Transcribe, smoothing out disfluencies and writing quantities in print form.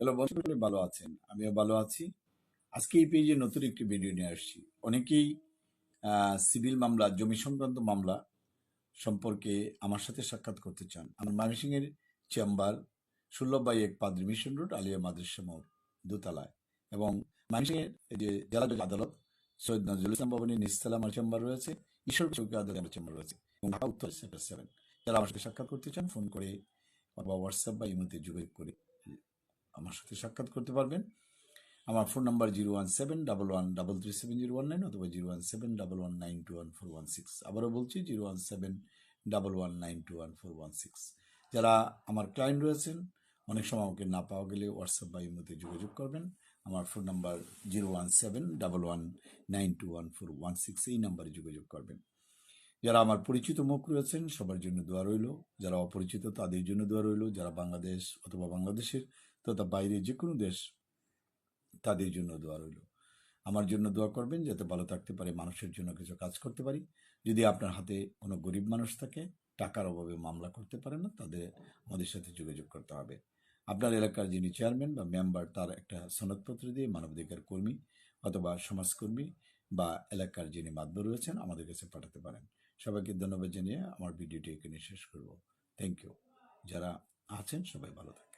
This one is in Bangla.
হ্যালো বন্ধু, ভালো আছেন? আমিও ভালো আছি। আজকে এই পেজে নতুন একটি ভিডিও নিয়ে আসছি। অনেকেই সিভিল মামলা, জমি সংক্রান্ত মামলা সম্পর্কে আমার সাথে সাক্ষাৎ করতে চান। আমার ময়মনসিংহের চেম্বার 16/1 পাদ্রী মিশন রোড, আলিয়া মাদ্রাসা মোড়, দোতলায়। এবং ময়মনসিংহের যে জেলা জজ আদালত সৈয়দ নজরুল ইসলাম ভবনের নিচতলা আমার চেম্বার রয়েছে, ঈশ্বর চৌকি আদালত আমার চেম্বার রয়েছে, এবং ঢাকা উত্তর সেক্টর 7। যারা আমার সাথে সাক্ষাৎ করতে চান ফোন করে অথবা হোয়াটসঅ্যাপ বা ইমোতে যোগাযোগ করে আমার সাথে সাক্ষাৎ করতে পারবেন। আমার ফোন নাম্বার 01711337019 অথবা 01711921416। আবারও বলছি 01711921416। যারা আমার ক্লায়েন্ট রয়েছেন, অনেক সময় আমাকে না পাওয়া গেলে হোয়াটসঅ্যাপ বা ইমোতে যোগাযোগ করবেন। আমার ফোন নাম্বার 01711921416, এই নাম্বারে যোগাযোগ করবেন। যারা আমার পরিচিত মুখ রয়েছেন সবার জন্য দোয়া রইল, যারা অপরিচিত তাদের জন্য দোয়া রইল, যারা বাংলাদেশ অথবা বাংলাদেশের তথা বাইরে যে কোনো দেশ তাদের জন্য দোয়া রইল। আমার জন্য দোয়া করবেন যাতে ভালো থাকতে পারে, মানুষের জন্য কিছু কাজ করতে পারি। যদি আপনার হাতে কোনো গরিব মানুষ থাকে, টাকার অভাবে মামলা করতে পারে না, তাদের আমাদের সাথে যোগাযোগ করতে হবে। আপনার এলাকার যিনি চেয়ারম্যান বা মেম্বার, তার একটা সনদপত্র দিয়ে মানবাধিকার কর্মী অথবা সমাজকর্মী বা এলাকার যিনি মাতবর রয়েছেন আমাদের কাছে পাঠাতে পারেন। সবাইকে ধন্যবাদ জানিয়ে আমার ভিডিওটি এখানে শেষ করব। Thank you. যারা আছেন সবাই ভালো থাকবেন।